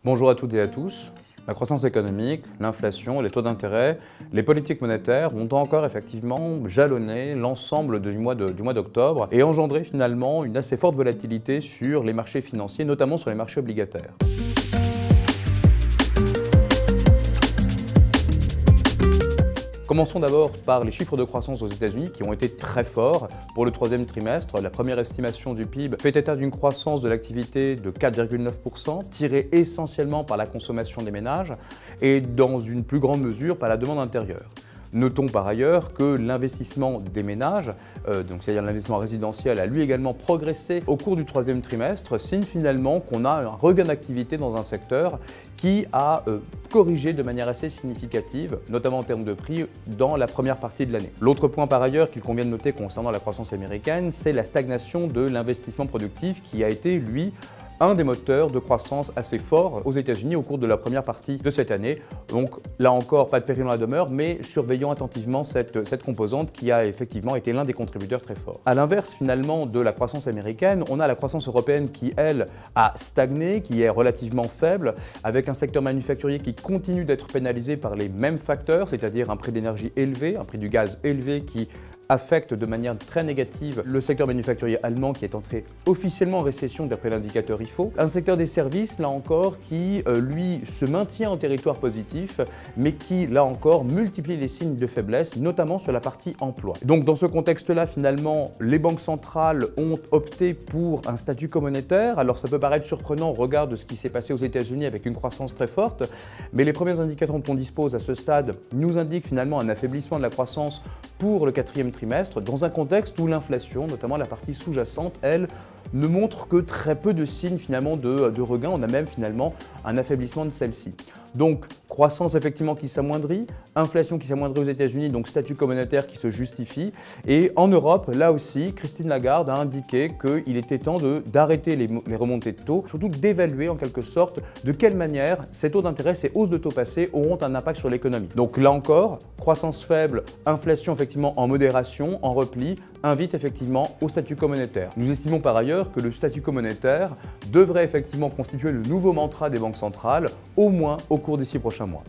Bonjour à toutes et à tous. La croissance économique, l'inflation, les taux d'intérêt, les politiques monétaires ont encore effectivement jalonné l'ensemble du mois d'octobre et engendré finalement une assez forte volatilité sur les marchés financiers, notamment sur les marchés obligataires. Commençons d'abord par les chiffres de croissance aux États-Unis qui ont été très forts pour le troisième trimestre. La première estimation du PIB fait état d'une croissance de l'activité de 4,9%, tirée essentiellement par la consommation des ménages et dans une plus grande mesure par la demande intérieure. Notons par ailleurs que l'investissement des ménages, c'est-à-dire l'investissement résidentiel, a lui également progressé au cours du troisième trimestre, signe finalement qu'on a un regain d'activité dans un secteur qui a corrigé de manière assez significative, notamment en termes de prix, dans la première partie de l'année. L'autre point par ailleurs qu'il convient de noter concernant la croissance américaine, c'est la stagnation de l'investissement productif qui a été, lui, un des moteurs de croissance assez forts aux États-Unis au cours de la première partie de cette année. Donc là encore, pas de péril dans la demeure, mais surveillons attentivement cette composante qui a effectivement été l'un des contributeurs très forts. À l'inverse finalement de la croissance américaine, on a la croissance européenne qui, elle, a stagné, qui est relativement faible, avec un secteur manufacturier qui continue d'être pénalisé par les mêmes facteurs, c'est-à-dire un prix d'énergie élevé, un prix du gaz élevé qui affecte de manière très négative le secteur manufacturier allemand qui est entré officiellement en récession d'après l'indicateur IFO. Un secteur des services, là encore, qui lui se maintient en territoire positif, mais qui, là encore, multiplie les signes de faiblesse, notamment sur la partie emploi. Donc dans ce contexte-là, finalement, les banques centrales ont opté pour un statu quo monétaire. Alors ça peut paraître surprenant au regard de ce qui s'est passé aux États-Unis avec une croissance très forte, mais les premiers indicateurs dont on dispose à ce stade nous indiquent finalement un affaiblissement de la croissance pour le quatrième trimestre, dans un contexte où l'inflation, notamment la partie sous-jacente, elle, ne montre que très peu de signes finalement de regain. On a même finalement un affaiblissement de celle-ci. Donc croissance effectivement qui s'amoindrit, inflation qui s'amoindrit aux États-Unis, donc statu quo monétaire qui se justifie. Et en Europe, là aussi, Christine Lagarde a indiqué qu'il était temps d'arrêter les remontées de taux, surtout d'évaluer en quelque sorte de quelle manière ces taux d'intérêt, ces hausses de taux passés auront un impact sur l'économie. Donc là encore, croissance faible, inflation effectivement en modération, en repli, invite effectivement au statu quo monétaire. Nous estimons par ailleurs que le statu quo monétaire devrait effectivement constituer le nouveau mantra des banques centrales, au moins au cours des 6 prochains mois.